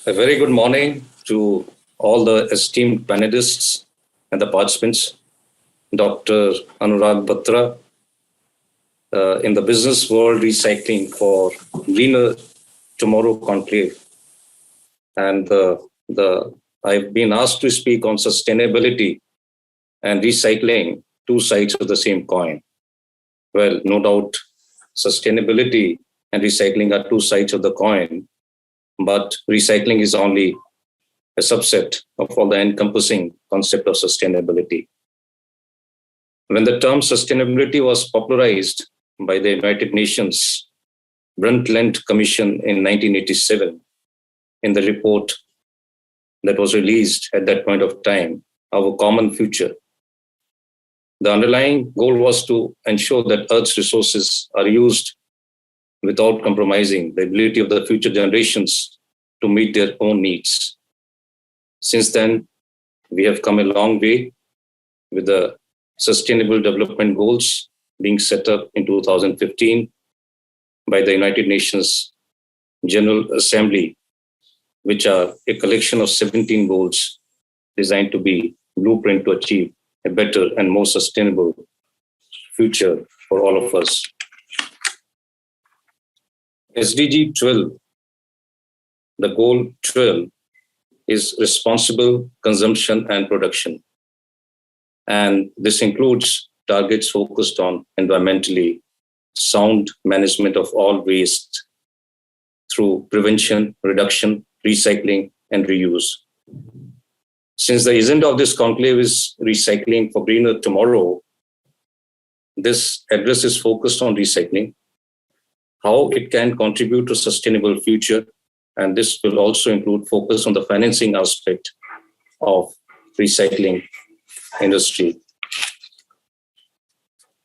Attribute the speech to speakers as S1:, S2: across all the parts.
S1: A very good morning to all the esteemed panelists and the participants. Dr. Anurag Batra, in the Business World Recycling for Greener Tomorrow Conclave. And I've been asked to speak on sustainability and recycling, two sides of the same coin. Well, no doubt, sustainability and recycling are two sides of the coin, but recycling is only a subset of all the encompassing concept of sustainability. When the term sustainability was popularized by the United Nations Brundtland Commission in 1987, in the report that was released at that point of time, Our Common Future, the underlying goal was to ensure that Earth's resources are used without compromising the ability of the future generations to meet their own needs. Since then, we have come a long way with the Sustainable Development Goals being set up in 2015 by the United Nations General Assembly, which are a collection of 17 goals designed to be blueprint to achieve a better and more sustainable future for all of us. SDG 12, the goal 12, is responsible consumption and production. And this includes targets focused on environmentally sound management of all waste through prevention, reduction, recycling, and reuse. Since the agenda of this conclave is recycling for greener tomorrow, this address is focused on recycling, how it can contribute to a sustainable future, and this will also include focus on the financing aspect of recycling industry.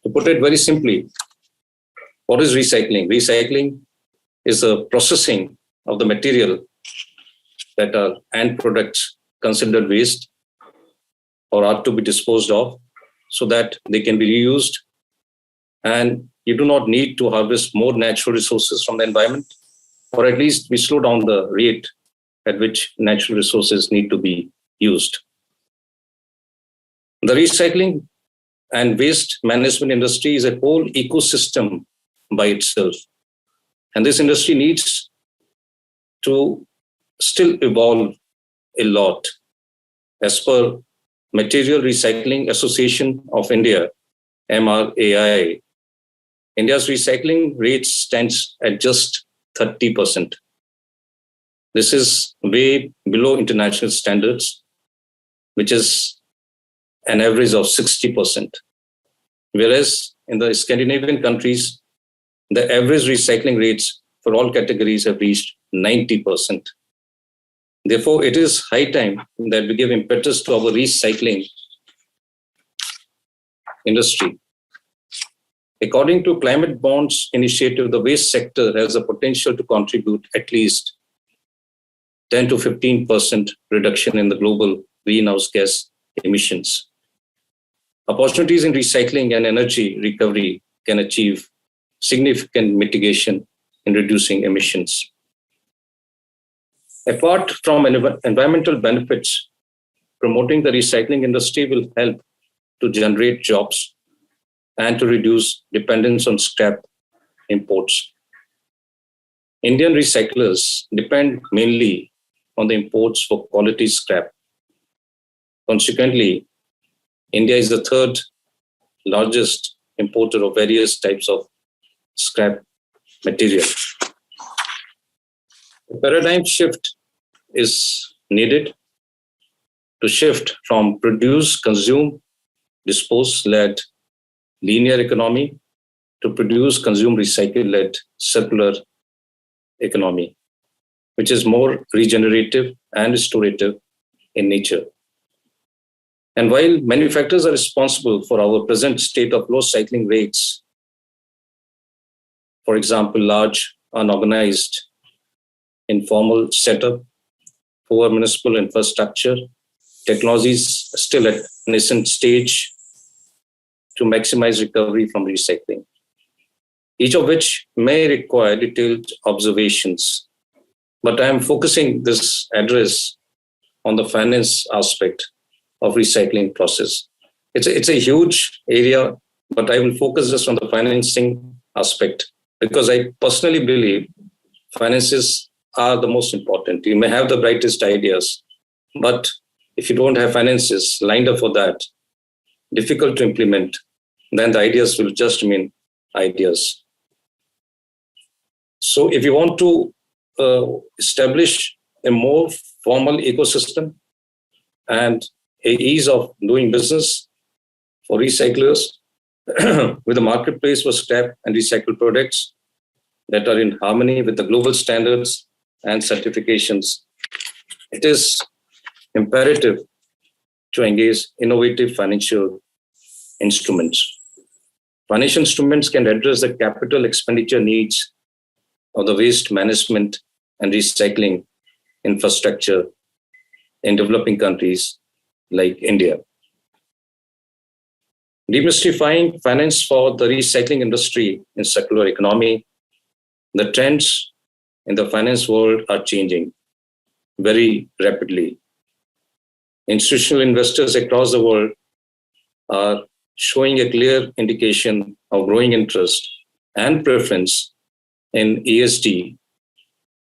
S1: To put it very simply, what is recycling? Recycling is the processing of the material that are end products considered waste or are to be disposed of so that they can be reused, and you do not need to harvest more natural resources from the environment, or at least we slow down the rate at which natural resources need to be used. The recycling and waste management industry is a whole ecosystem by itself. And this industry needs to still evolve a lot. As per Material Recycling Association of India, MRAI, India's recycling rate stands at just 30%. This is way below international standards, which is an average of 60%. Whereas in the Scandinavian countries, the average recycling rates for all categories have reached 90%. Therefore, it is high time that we give impetus to our recycling industry. According to Climate Bonds Initiative, the waste sector has the potential to contribute at least 10 to 15% reduction in the global greenhouse gas emissions. Opportunities in recycling and energy recovery can achieve significant mitigation in reducing emissions. Apart from environmental benefits, promoting the recycling industry will help to generate jobs and to reduce dependence on scrap imports. Indian recyclers depend mainly on the imports for quality scrap. Consequently, India is the third largest importer of various types of scrap material. A paradigm shift is needed to shift from produce, consume, dispose-led linear economy to produce, consume, recycle-led circular economy, which is more regenerative and restorative in nature. And while manufacturers are responsible for our present state of low cycling rates, for example, large, unorganized, informal setup, poor municipal infrastructure, technologies still at nascent stage to maximize recovery from recycling, each of which may require detailed observations But I am focusing this address on the finance aspect of recycling process. It's a huge area, but I will focus just on the financing aspect because I personally believe finances are the most important. You may have the brightest ideas, but if you don't have finances lined up for that, difficult to implement, then the ideas will just remain ideas. So if you want to establish a more formal ecosystem and a ease of doing business for recyclers with a marketplace for scrap and recycled products that are in harmony with the global standards and certifications, it is imperative to engage innovative financial instruments. Financial instruments can address the capital expenditure needs of the waste management and recycling infrastructure in developing countries like India. Demystifying finance for the recycling industry in circular economy, the trends in the finance world are changing very rapidly. Institutional investors across the world are showing a clear indication of growing interest and preference in ESG,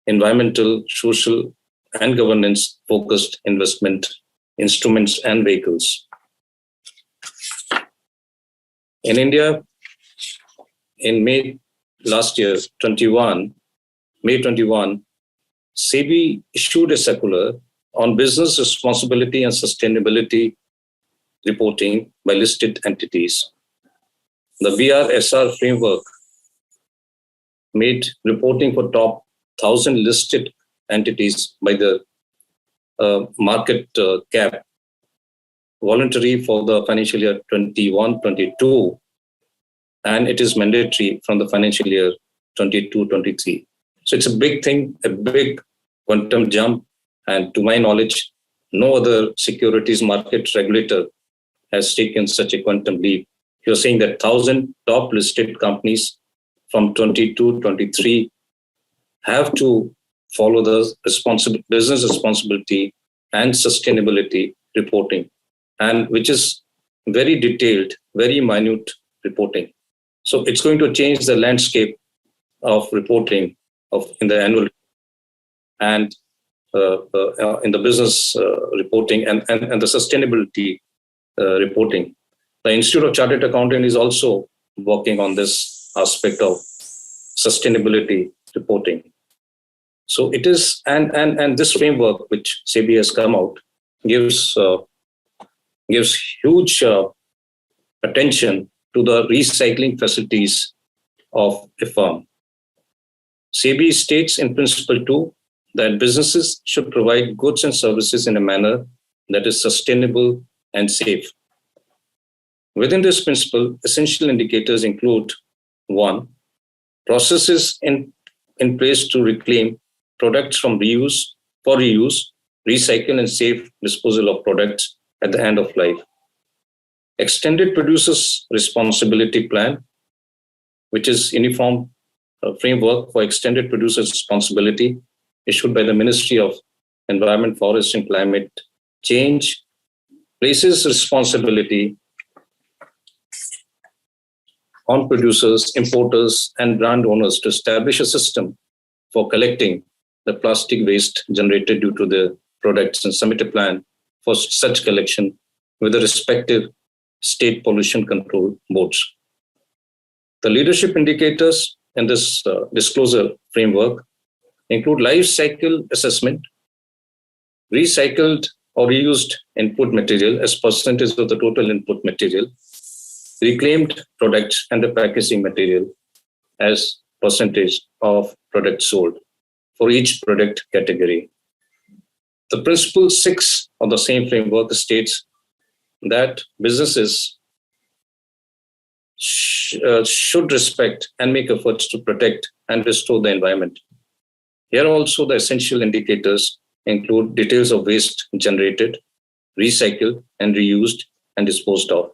S1: environmental, social, and governance-focused investment instruments and vehicles. In India, in May last year, May 21, SEBI issued a circular on business responsibility and sustainability reporting by listed entities. The BRSR framework made reporting for top 1,000 listed entities by the market cap voluntary for the financial year 21-22, and it is mandatory from the financial year 22-23. So it's a big thing, a big quantum jump, and to my knowledge, no other securities market regulator has taken such a quantum leap. You're saying that 1,000 top listed companies from 22-23 have to follow the business responsibility and sustainability reporting, and which is very detailed, very minute reporting. So it's going to change the landscape of reporting in the annual and in the business reporting and the sustainability reporting. The Institute of Chartered Accountant is also working on this aspect of sustainability reporting. So it is, and this framework which SEBI has come out gives huge attention to the recycling facilities of a firm. SEBI states in principle 2 that businesses should provide goods and services in a manner that is sustainable and safe. Within this principle, essential indicators include 1, processes in place to reclaim products from reuse, recycle and safe disposal of products at the end of life. Extended Producers Responsibility Plan, which is uniform framework for extended producers responsibility issued by the Ministry of Environment, Forest and Climate Change, places responsibility on producers, importers, and brand owners to establish a system for collecting the plastic waste generated due to the products and submit a plan for such collection with the respective state pollution control boards. The leadership indicators in this disclosure framework include life cycle assessment, recycled or reused input material as percentage of the total input material, reclaimed products and the packaging material as percentage of products sold for each product category. The principle 6 of the same framework states that businesses should respect and make efforts to protect and restore the environment. Here also the essential indicators include details of waste generated, recycled and reused and disposed of.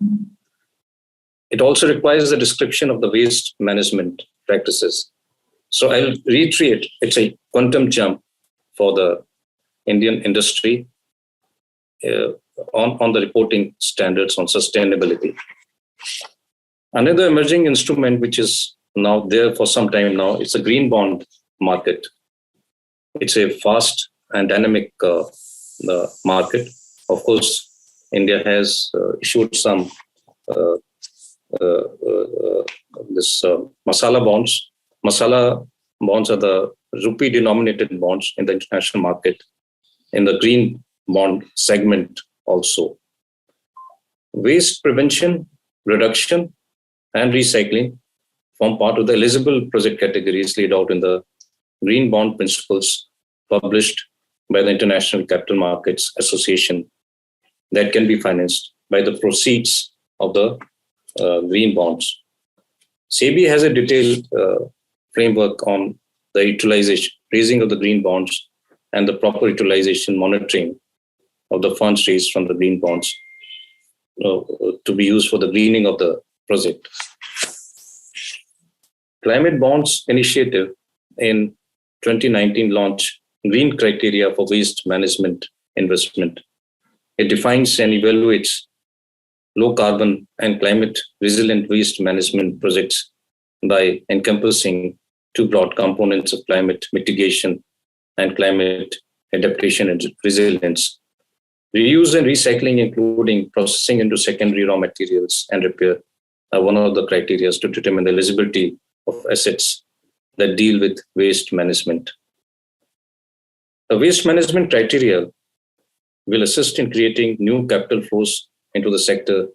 S1: It also requires a description of the waste management practices. So I'll reiterate, it's a quantum jump for the Indian industry on the reporting standards on sustainability. Another emerging instrument, which is now there for some time now, it's a green bond market. It's a fast and dynamic market. Of course, India has issued some masala bonds. Masala bonds are the rupee denominated bonds in the international market, in the green bond segment also. Waste prevention, reduction, and recycling form part of the eligible project categories laid out in the green bond principles published by the International Capital Markets Association that can be financed by the proceeds of the green bonds. SEBI has a detailed framework on the utilization, raising of the green bonds and the proper utilization monitoring of the funds raised from the green bonds to be used for the greening of the project. Climate Bonds Initiative in 2019 launched green criteria for waste management investment. It defines and evaluates low carbon and climate resilient waste management projects by encompassing two broad components of climate mitigation and climate adaptation and resilience. Reuse and recycling, including processing into secondary raw materials and repair, are one of the criteria to determine the eligibility of assets that deal with waste management. The waste management criteria will assist in creating new capital flows into the sector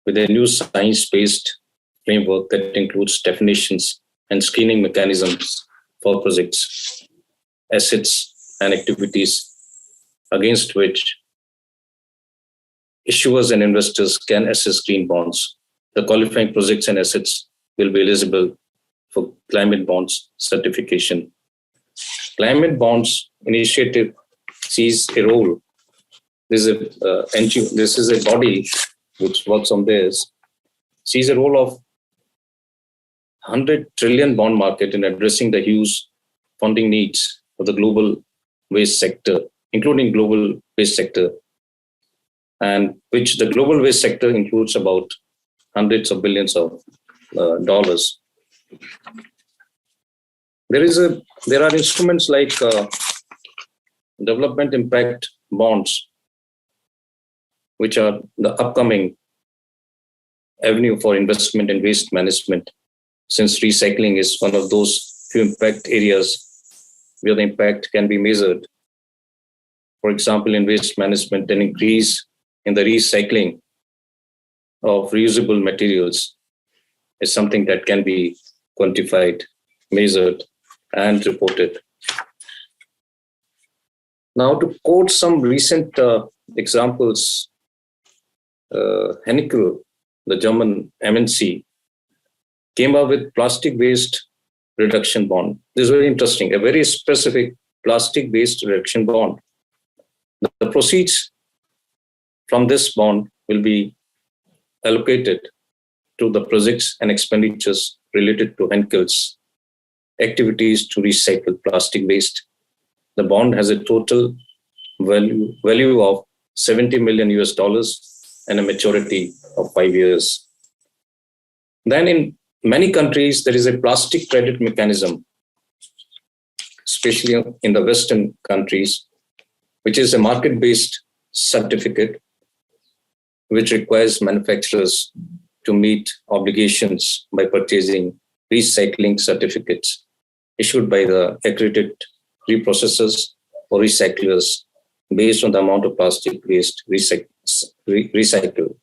S1: with a new science-based framework that includes definitions and screening mechanisms for projects, assets, and activities against which issuers and investors can assess green bonds. The qualifying projects and assets will be eligible for climate bonds certification. Climate Bonds Initiative sees a role. This is a body which works on this, sees a role of 100 trillion bond market in addressing the huge funding needs of the global waste sector, including global waste sector, and which the global waste sector includes about hundreds of billions of dollars. There are instruments like development impact bonds, which are the upcoming avenue for investment in waste management, since recycling is one of those few impact areas where the impact can be measured. For example, in waste management, an increase in the recycling of reusable materials is something that can be quantified, measured, and reported. Now, to quote some recent examples, Henkel, the German MNC, came up with plastic waste reduction bond. This is very interesting, a very specific plastic waste reduction bond. The proceeds from this bond will be allocated to the projects and expenditures related to Henkel's activities to recycle plastic waste. The bond has a total value of $70 million and a maturity of 5 years. Then in many countries, there is a plastic credit mechanism, especially in the Western countries, which is a market-based certificate which requires manufacturers to meet obligations by purchasing recycling certificates issued by the accredited reprocessors or recyclers based on the amount of plastic waste recycled.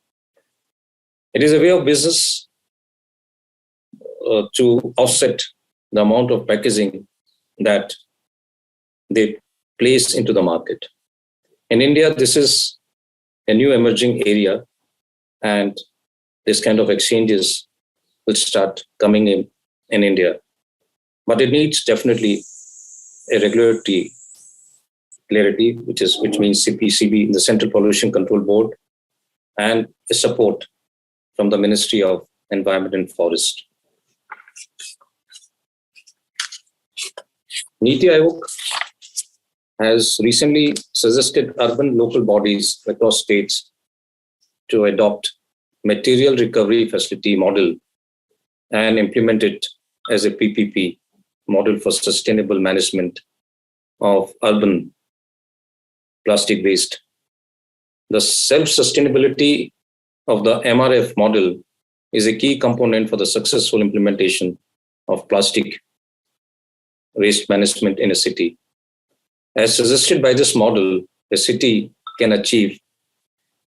S1: It is a way of business to offset the amount of packaging that they place into the market. In India, this is a new emerging area, and this kind of exchanges will start coming in India. But it needs definitely a regulatory clarity, which means CPCB, the Central Pollution Control Board, and a support from the Ministry of Environment and Forest. Niti Aayog has recently suggested urban local bodies across states to adopt material recovery facility model and implement it as a PPP model for sustainable management of urban plastic waste. The self-sustainability of the MRF model is a key component for the successful implementation of plastic waste management in a city. As suggested by this model, a city can achieve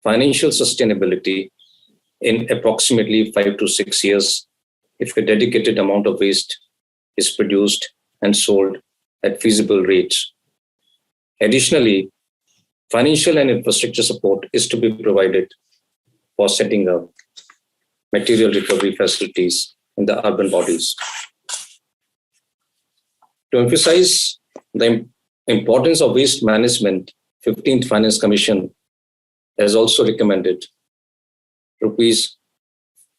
S1: financial sustainability in approximately 5 to 6 years if a dedicated amount of waste is produced and sold at feasible rates. Additionally, financial and infrastructure support is to be provided for setting up material recovery facilities in the urban bodies. To emphasize the importance of waste management, 15th Finance Commission has also recommended rupees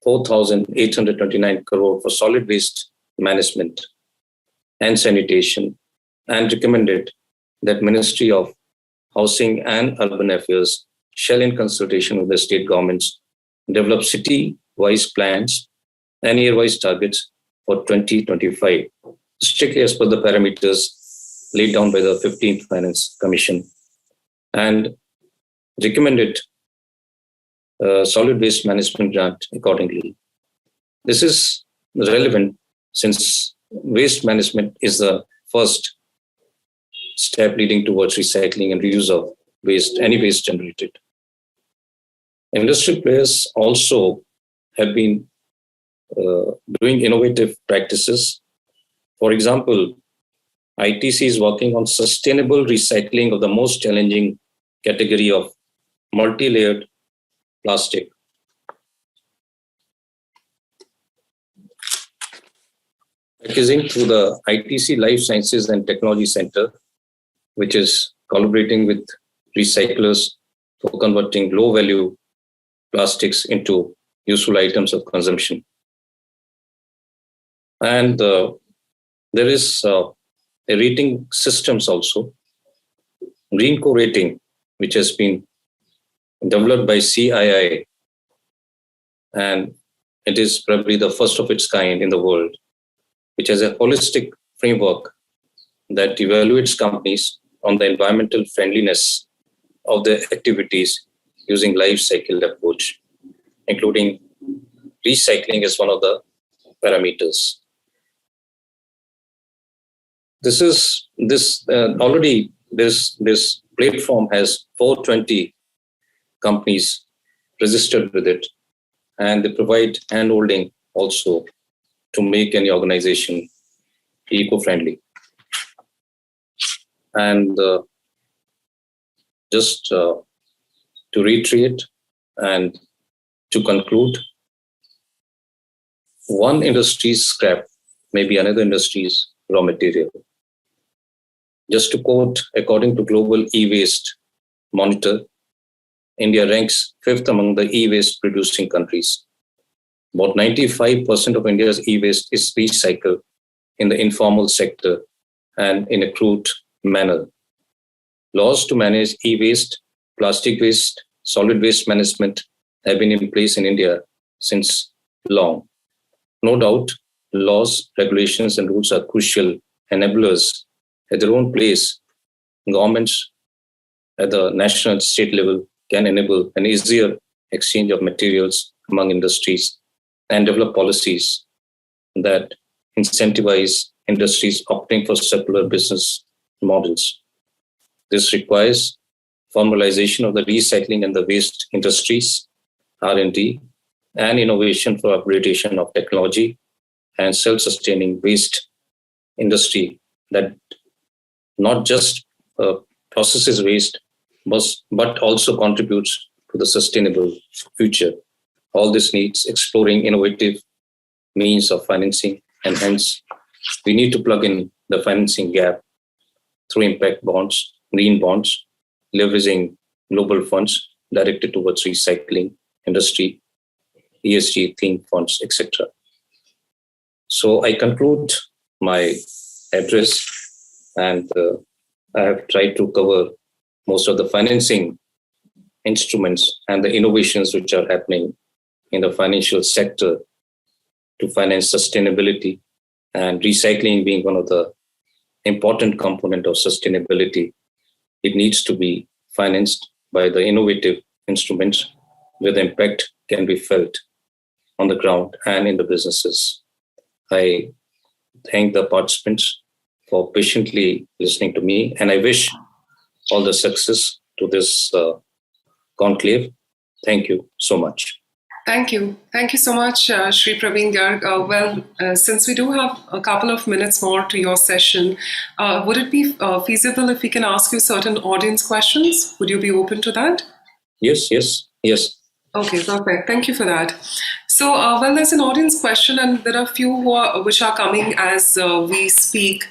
S1: 4,829 crore for solid waste management and sanitation, and recommended that Ministry of Housing and Urban Affairs shall, in consultation with the state governments, develop city-wise plans and year-wise targets for 2025, strictly as per the parameters laid down by the 15th Finance Commission, and recommended solid waste management grant accordingly. This is relevant since waste management is the first step leading towards recycling and reuse of waste, any waste generated. Industry players also have been doing innovative practices. For example, ITC is working on sustainable recycling of the most challenging category of multi-layered plastic. Packaging through the ITC Life Sciences and Technology Center, which is collaborating with recyclers for converting low-value plastics into useful items of consumption. And there is a rating systems also, Greenco rating, which has been developed by CII, and it is probably the first of its kind in the world, which has a holistic framework that evaluates companies on the environmental friendliness of their activities using life cycle approach, including recycling as one of the parameters. Already this platform has 420 companies registered with it, and they provide handholding also to make any organization eco-friendly. And just to reiterate and to conclude, one industry's scrap may be another industry's raw material. Just to quote, according to Global E-Waste Monitor, India ranks 5th among the e-waste producing countries. About 95% of India's e-waste is recycled in the informal sector and in a crude manner. Laws to manage e-waste, plastic waste, solid waste management have been in place in India since long. No doubt, laws, regulations, and rules are crucial enablers at their own place. Governments at the national and state level can enable an easier exchange of materials among industries and develop policies that incentivize industries opting for circular business models. This requires formalization of the recycling and the waste industries, R&D, and innovation for upgradation of technology and self-sustaining waste industry that not just processes waste, but also contributes to the sustainable future. All this needs exploring innovative means of financing, and hence we need to plug in the financing gap through impact bonds, green bonds, leveraging global funds directed towards recycling, industry, ESG theme funds, etc. So I conclude my address and I have tried to cover most of the financing instruments and the innovations which are happening in the financial sector to finance sustainability, and recycling being one of the important component of sustainability. It needs to be financed by the innovative instruments where the impact can be felt on the ground and in the businesses. I thank the participants for patiently listening to me, and I wish all the success to this conclave. Thank you so much.
S2: Thank you. Thank you so much, Shri Praveen Garg. Since we do have a couple of minutes more to your session, would it be feasible if we can ask you certain audience questions? Would you be open to that?
S1: Yes.
S2: Okay, perfect. Thank you for that. So, there's an audience question, and there are a few which are coming as we speak.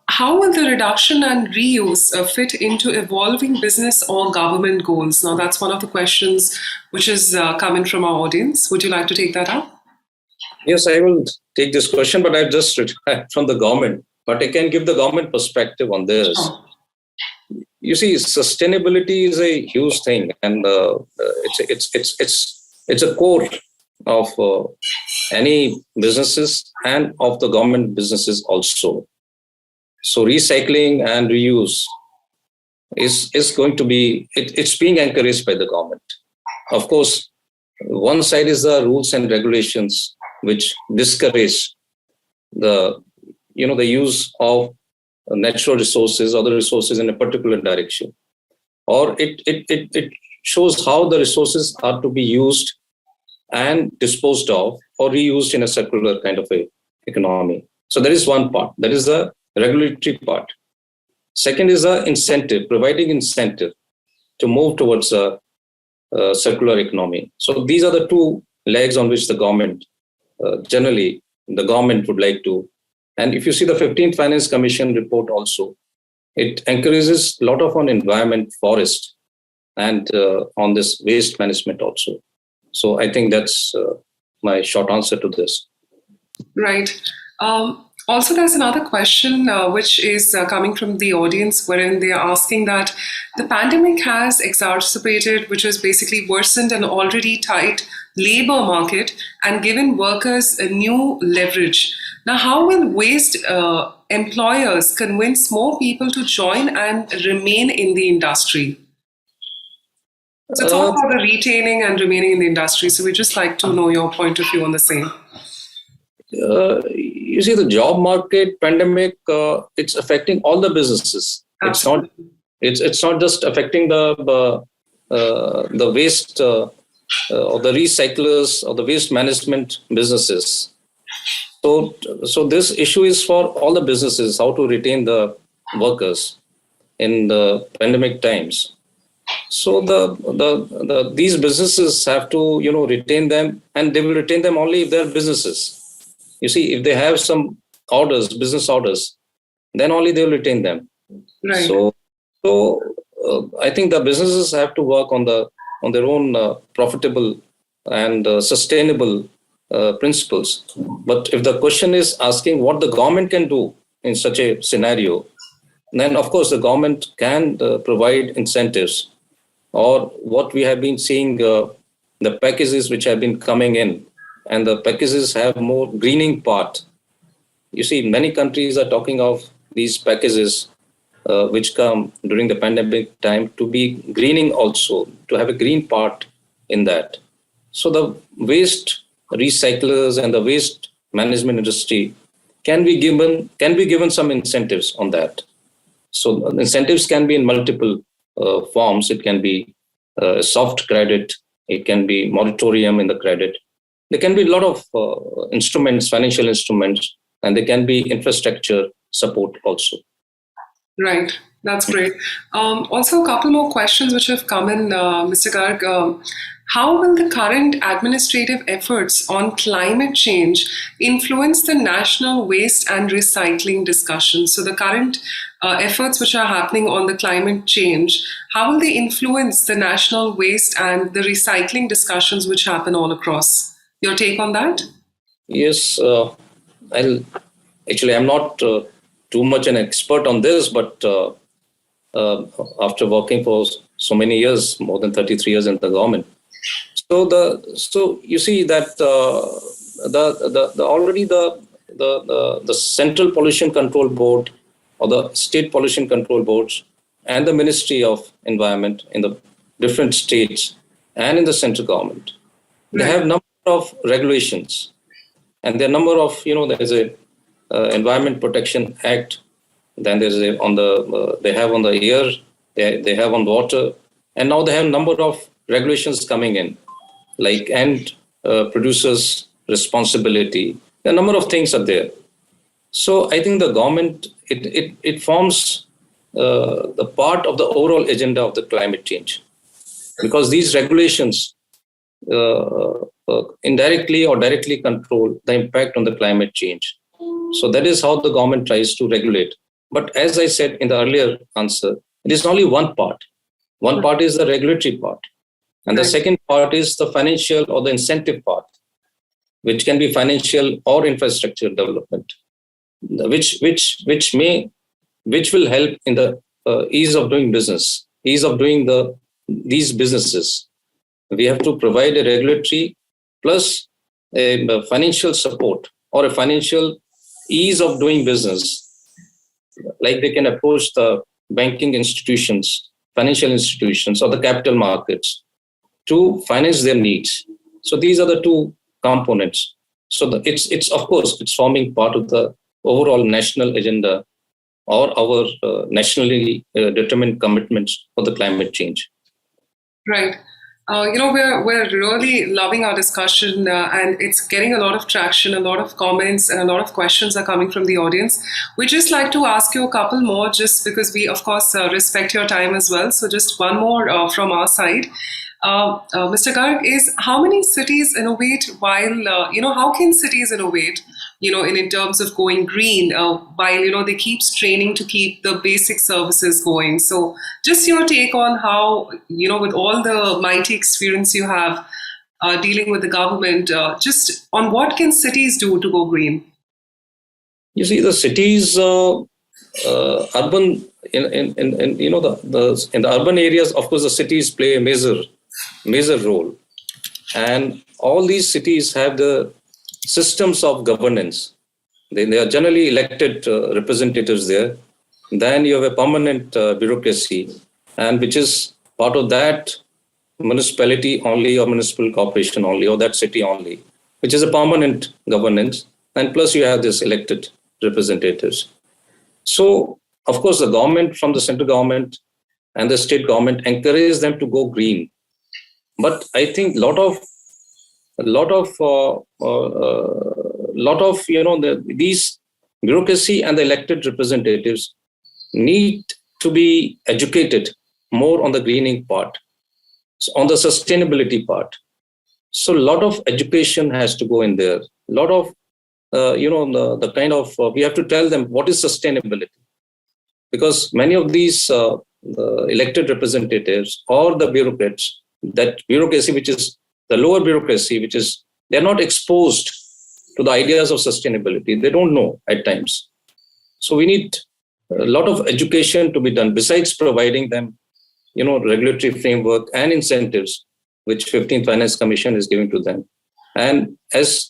S2: How will the reduction and reuse fit into evolving business or government goals? Now, that's one of the questions which is coming from our audience. Would you like to take that up?
S1: Yes, I will take this question, but I've just retired from the government. But I can give the government perspective on this.
S2: Sure.
S1: You see, sustainability is a huge thing, and it's a core of any businesses and of the government businesses also. So recycling and reuse is going to be, it's being encouraged by the government. Of course, one side is the rules and regulations which discourage the use of natural resources or the resources in a particular direction, or it shows how the resources are to be used and disposed of or reused in a circular kind of a economy. So that is one part. That is the regulatory part. Second is the incentive, providing incentive to move towards a circular economy. So these are the two legs on which the government, generally, the government would like to. And if you see the 15th Finance Commission report also, it encourages a lot of on environment, forest, and on this waste management also. So I think that's my short answer to this.
S2: Right. Also, there's another question which is coming from the audience, wherein they are asking that the pandemic has exacerbated, which has basically worsened an already tight labor market and given workers a new leverage. Now, how will waste employers convince more people to join and remain in the industry? So it's all about the retaining and remaining in the industry. So we'd just like to know your point of view on the same.
S1: You see, the job market pandemic, it's affecting all the businesses.
S2: Absolutely.
S1: It's not just affecting the waste or the recyclers or the waste management businesses. So this issue is for all the businesses, how to retain the workers in the pandemic times. So these businesses have to retain them, and they will retain them only if they're businesses. You see, if they have some orders, business orders, then only they will retain them.
S2: Right.
S1: So I think the businesses have to work on their own profitable and sustainable principles. But if the question is asking what the government can do in such a scenario, then of course the government can provide incentives, or what we have been seeing, the packages which have been coming in, and the packages have more greening part. You see, many countries are talking of these packages which come during the pandemic time to be greening also, to have a green part in that. So the waste recyclers and the waste management industry can be given some incentives on that. So incentives can be in multiple forms. It can be soft credit. It can be moratorium in the credit. There can be a lot of instruments, financial instruments, and there can be infrastructure support also.
S2: Right. That's great. Also, a couple more questions which have come in, Mr. Garg. How will the current administrative efforts on climate change influence the national waste and recycling discussion? So the current efforts which are happening on the climate change, how will they influence the national waste and the recycling discussions which happen all across? Your take on that?
S1: Yes, I'm not too too much an expert on this, but after working for so many years, more than 33 years in the government. So you see that the Central Pollution Control Board or the State Pollution Control Boards and the Ministry of Environment in the different states and in the central government, they have number of regulations, and there are number of, there's a Environment Protection Act, then there's they have on the air, they have on water, and now they have number of regulations coming in, like end producers' responsibility. A number of things are there. So I think the government, it forms the part of the overall agenda of the climate change, because these regulations indirectly or directly control the impact on the climate change. So that is how the government tries to regulate. But as I said in the earlier answer, it is only one part. One part is the regulatory part. And the second part is the financial or the incentive part, which can be financial or infrastructure development, which will help in the ease of doing business, ease of doing these businesses. We have to provide a regulatory plus a financial support or a financial ease of doing business. Like they can approach the banking institutions, financial institutions, or the capital markets to finance their needs. So these are the two components. So it's of course, it's forming part of the overall national agenda or our nationally determined commitments for the climate change.
S2: Right. We're really loving our discussion, and it's getting a lot of traction, a lot of comments, and a lot of questions are coming from the audience. We'd just like to ask you a couple more, just because we, of course, respect your time as well. So just one more from our side. Mr. Garg, is how many cities innovate while, how can cities innovate, in terms of going green while, they keep straining to keep the basic services going? So just your take on how, with all the mighty experience you have dealing with the government, just on what can cities do to go green?
S1: You see, the cities, urban, in the urban areas, of course, the cities play a major role, and all these cities have the systems of governance. They are generally elected representatives there. Then you have a permanent bureaucracy, and which is part of that municipality only, or municipal corporation only, or that city only, which is a permanent governance. And plus you have this elected representatives. So of course the government, from the central government and the state government, encourage them to go green. But I think lot of these bureaucracy and the elected representatives need to be educated more on the greening part, on the sustainability part. So a lot of education has to go in there. A lot of the kind of we have to tell them what is sustainability, because many of these elected representatives or the bureaucrats, that bureaucracy which is the lower bureaucracy, which is they're not exposed to the ideas of sustainability. They don't know at times. So we need a lot of education to be done, besides providing them, regulatory framework and incentives, which 15th Finance Commission is giving to them. And as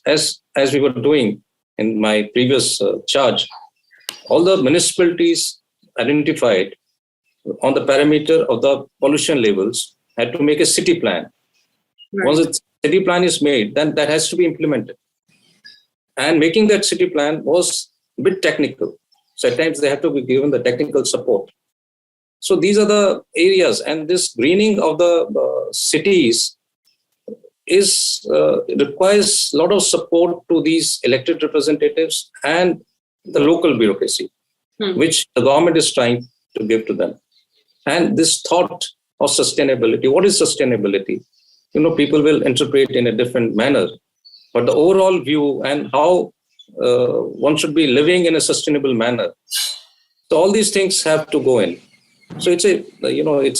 S1: we were doing in my previous charge, all the municipalities identified on the parameter of the pollution levels had to make a city plan. Right. Once a city plan is made, then that has to be implemented. And making that city plan was a bit technical. So at times they have to be given the technical support. So these are the areas, and this greening of the cities requires a lot of support to these elected representatives and the local bureaucracy, which the government is trying to give to them. And this thought of sustainability, what is sustainability? People will interpret in a different manner, but the overall view and how one should be living in a sustainable manner. So all these things have to go in. So it's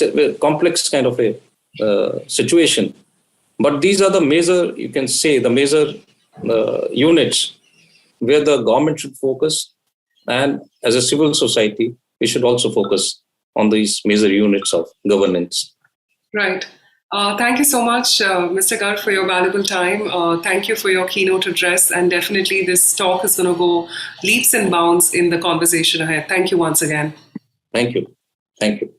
S1: a complex kind of a situation. But these are the major, you can say, the major units where the government should focus, And as a civil society, we should also focus on these major units of governance.
S2: Right. Thank you so much, Mr. Garg, for your valuable time. Thank you for your keynote address. And definitely this talk is going to go leaps and bounds in the conversation ahead. Thank you once again.
S1: Thank you. Thank you.